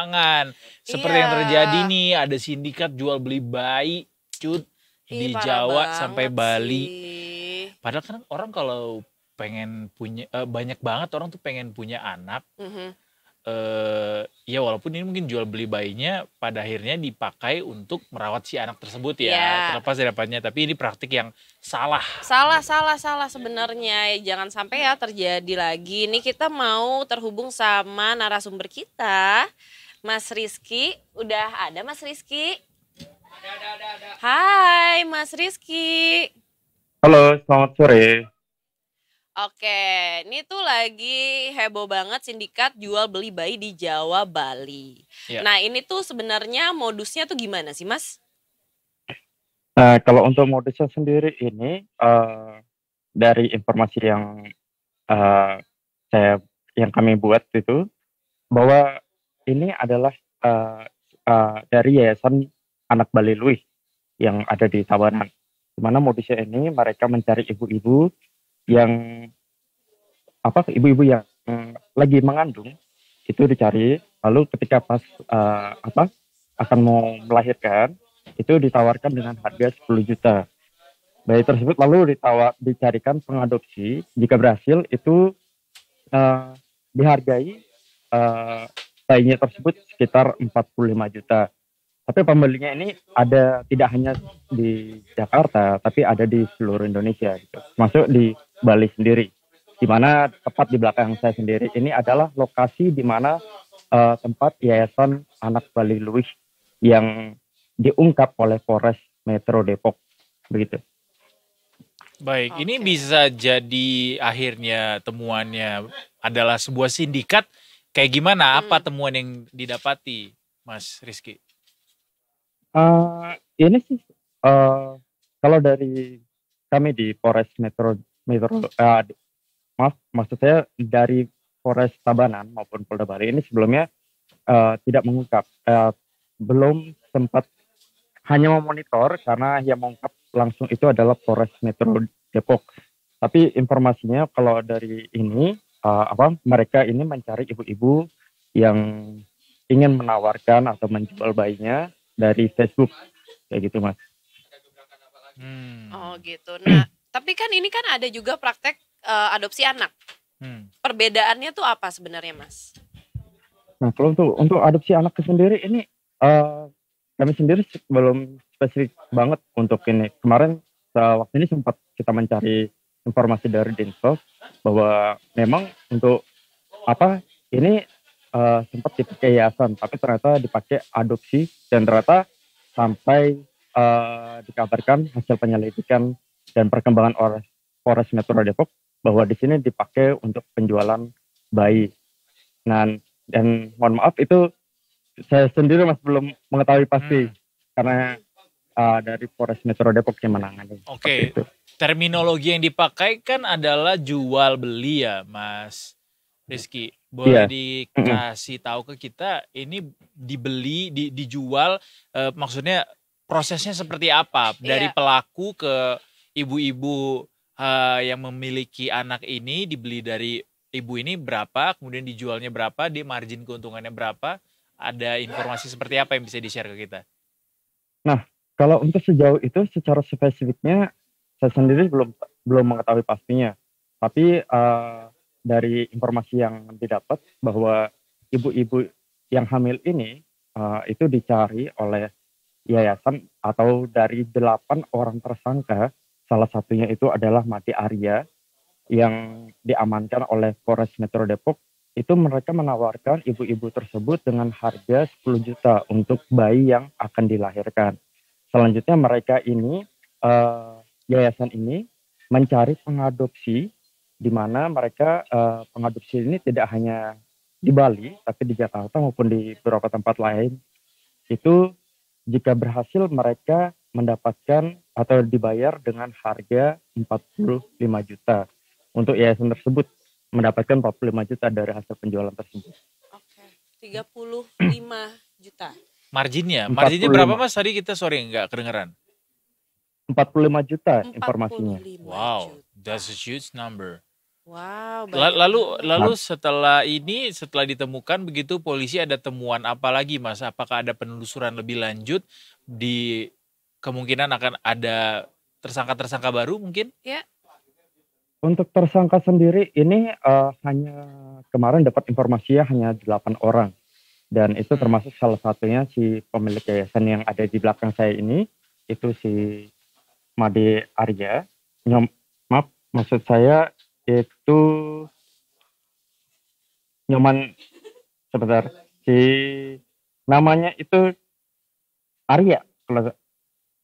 keuangan. Seperti yang terjadi nih, ada sindikat jual beli bayi, cut, di Jawa sampai Bali. Padahal kan orang kalau pengen punya, banyak banget orang tuh pengen punya anak. Ya walaupun ini mungkin jual beli bayinya pada akhirnya dipakai untuk merawat si anak tersebut ya, terlepas dari dapatnya, tapi ini praktik yang salah sebenarnya. Jangan sampai ya terjadi lagi. Ini kita mau terhubung sama narasumber kita, Mas Rizky. Udah ada Mas Rizky? Ada. Hai Mas Rizky. Halo, selamat sore. Oke, ini tuh lagi heboh banget sindikat jual beli bayi di Jawa, Bali. Nah ini tuh sebenarnya modusnya tuh gimana sih Mas? Nah, kalau untuk modusnya sendiri ini dari informasi yang kami buat itu, bahwa ini adalah dari Yayasan Anak Bali Luwih yang ada di Tabanan. Di mana modusnya ini mereka mencari ibu-ibu yang ibu-ibu yang lagi mengandung itu dicari, lalu ketika pas akan mau melahirkan itu ditawarkan dengan harga 10 juta. Bayi tersebut lalu dicarikan pengadopsi. Jika berhasil itu dihargai bayinya tersebut sekitar 45 juta. Tapi pembelinya ini ada tidak hanya di Jakarta, tapi ada di seluruh Indonesia gitu. Masuk di Bali sendiri, di mana tepat di belakang saya sendiri ini adalah lokasi di mana tempat Yayasan Anak Bali Luwih yang diungkap oleh Polres Metro Depok, begitu. Baik, ini bisa jadi akhirnya temuannya adalah sebuah sindikat. Kayak gimana? Apa temuan yang didapati, Mas Rizky? Ini sih kalau dari kami di Polres Metro maksud saya dari Polres Tabanan maupun Polda Bali ini sebelumnya tidak mengungkap, belum sempat, hanya memonitor karena yang mengungkap langsung itu adalah Polres Metro Depok. Tapi informasinya kalau dari ini mereka ini mencari ibu-ibu yang ingin menawarkan atau menjual bayinya dari Facebook, kayak gitu Mas. Oh gitu. Nah, tapi kan ini kan ada juga praktek adopsi anak. Perbedaannya tuh apa sebenarnya Mas? Nah kalau untuk adopsi anak sendiri ini kami sendiri belum spesifik banget untuk ini. Kemarin waktu ini sempat kita mencari informasi dari Dinsos bahwa memang untuk ini sempat dipakai yayasan, tapi ternyata dipakai adopsi dan ternyata sampai dikabarkan hasil penyelidikan dan perkembangan oleh Polres Metro Depok bahwa di sini dipakai untuk penjualan bayi. Nah, dan mohon maaf itu saya sendiri masih belum mengetahui pasti karena dari Polres Metro Depok yang menangani. Oke. Terminologi yang dipakai kan adalah jual beli ya, Mas Rizky. Boleh dikasih tahu ke kita ini dibeli, dijual, maksudnya prosesnya seperti apa? Dari pelaku ke ibu-ibu yang memiliki anak ini, dibeli dari ibu ini berapa, kemudian dijualnya berapa, di margin keuntungannya berapa? Ada informasi seperti apa yang bisa di-share ke kita? Nah, kalau untuk sejauh itu secara spesifiknya saya sendiri belum mengetahui pastinya. Tapi dari informasi yang didapat bahwa ibu-ibu yang hamil ini itu dicari oleh yayasan atau dari 8 orang tersangka, salah satunya itu adalah Mati Arya yang diamankan oleh Polres Metro Depok. Itu mereka menawarkan ibu-ibu tersebut dengan harga 10 juta untuk bayi yang akan dilahirkan. Selanjutnya mereka ini, yayasan ini mencari pengadopsi, di mana mereka pengadopsi ini tidak hanya di Bali, tapi di Jakarta maupun di beberapa tempat lain. Itu jika berhasil mereka mendapatkan atau dibayar dengan harga 45 juta. Untuk yayasan tersebut mendapatkan 45 juta dari hasil penjualan tersebut. Oke, 35 juta. Marginnya berapa Mas? Tadi kita nggak kedengeran. 45 juta informasinya. Wow, that's a huge number. Wow, banyak Lalu banget. setelah ditemukan begitu, polisi ada temuan apa lagi Mas? Apakah ada penelusuran lebih lanjut di kemungkinan akan ada tersangka-tersangka baru mungkin? Ya. Untuk tersangka sendiri ini hanya kemarin dapat informasinya hanya 8 orang. Dan itu termasuk salah satunya si pemilik yayasan yang ada di belakang saya ini, itu si Made Arya. Maaf, maksud saya itu Nyoman, sebentar. Si namanya itu Arya, kalau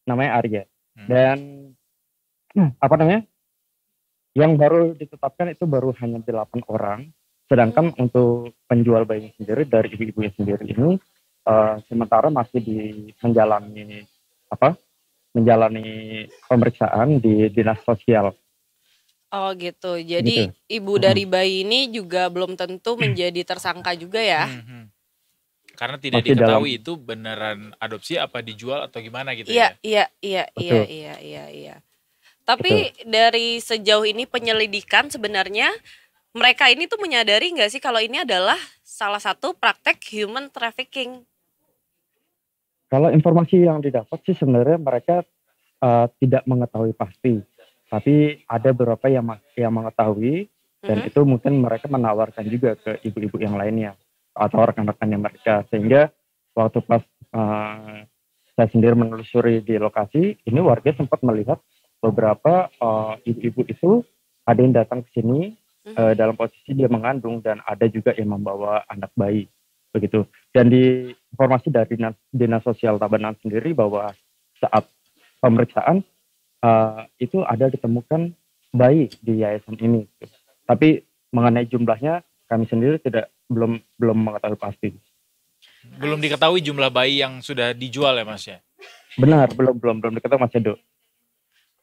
namanya Arya. Dan apa namanya? Yang baru ditetapkan itu baru hanya 8 orang. Sedangkan untuk penjual bayi sendiri dari ibu-ibunya sendiri ini sementara masih menjalani pemeriksaan di dinas sosial. Oh gitu. Jadi Gitu. ibu dari bayi ini juga belum tentu menjadi tersangka juga ya? Karena tidak Masih diketahui itu beneran adopsi apa dijual atau gimana gitu Iya, ya? Betul. iya. Tapi dari sejauh ini penyelidikan sebenarnya mereka ini tuh menyadari nggak sih kalau ini adalah salah satu praktek human trafficking? Kalau informasi yang didapat sih sebenarnya mereka tidak mengetahui pasti. Tapi ada beberapa yang mengetahui dan itu mungkin mereka menawarkan juga ke ibu-ibu yang lainnya atau rekan-rekannya mereka. Sehingga waktu pas saya sendiri menelusuri di lokasi, ini warga sempat melihat beberapa ibu-ibu itu ada yang datang ke sini dalam posisi dia mengandung dan ada juga yang membawa anak bayi begitu. Dan di informasi dari dinas sosial Tabanan sendiri bahwa saat pemeriksaan itu ada ditemukan bayi di yayasan ini. Tapi mengenai jumlahnya kami sendiri belum mengetahui pasti. Belum diketahui jumlah bayi yang sudah dijual ya Mas ya? Benar, belum diketahui Mas Edo.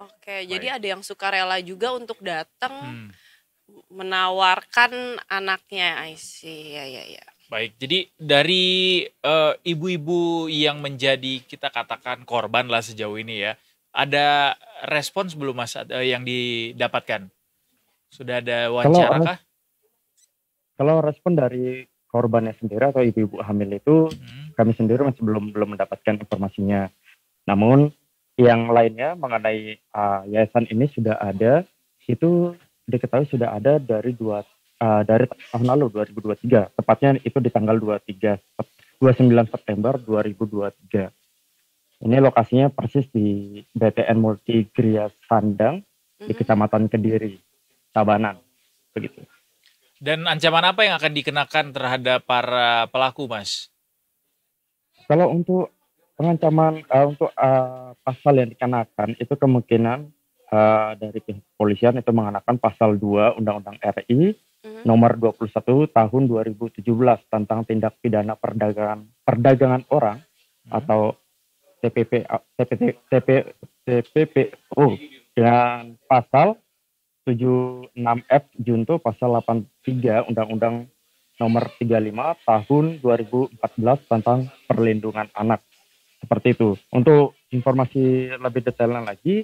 Oke, jadi ada yang sukarela juga untuk datang menawarkan anaknya. I see. Ya. Baik, jadi dari ibu-ibu yang menjadi kita katakan korban lah sejauh ini ya, ada respons belum Mas yang didapatkan? Sudah ada wawancara kah? Kalau respon dari korbannya sendiri atau ibu-ibu hamil itu kami sendiri masih belum mendapatkan informasinya. Namun yang lainnya mengenai yayasan ini sudah ada, itu diketahui sudah ada dari tahun lalu 2023, tepatnya itu di tanggal 29 September 2023. Ini lokasinya persis di BTN Multi Gria Sandang di Kecamatan Kediri, Tabanan, begitu. Dan ancaman apa yang akan dikenakan terhadap para pelaku, Mas? Kalau untuk pengancaman pasal yang dikenakan itu kemungkinan dari pihak kepolisian itu mengenakan pasal 2 Undang-Undang RI nomor 21 tahun 2017 tentang tindak pidana perdagangan orang atau TPPO dengan pasal 76F junto pasal 83 Undang-Undang nomor 35 tahun 2014 tentang perlindungan anak. Seperti itu. Untuk informasi lebih detailnya lagi,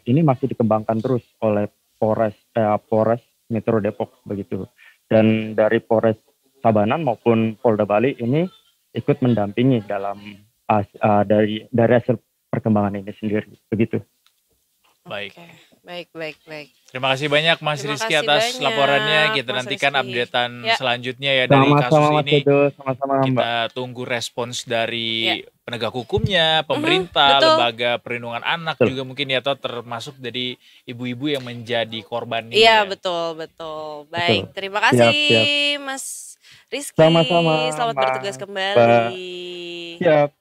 ini masih dikembangkan terus oleh Polres Metro Depok begitu. Dan dari Polres Tabanan maupun Polda Bali ini ikut mendampingi dalam dari hasil perkembangan ini sendiri begitu. Baik. Baik. Terima kasih banyak Mas Rizky atas laporannya. Kita nantikan updatean selanjutnya ya dari kasus ini. Sama-sama, kita tunggu respons dari penegak hukumnya, pemerintah, lembaga perlindungan anak juga mungkin ya, atau termasuk dari ibu-ibu yang menjadi korban ini. Iya, betul. Baik, terima kasih Mas Rizky. Sama-sama. Selamat bertugas kembali. Siap.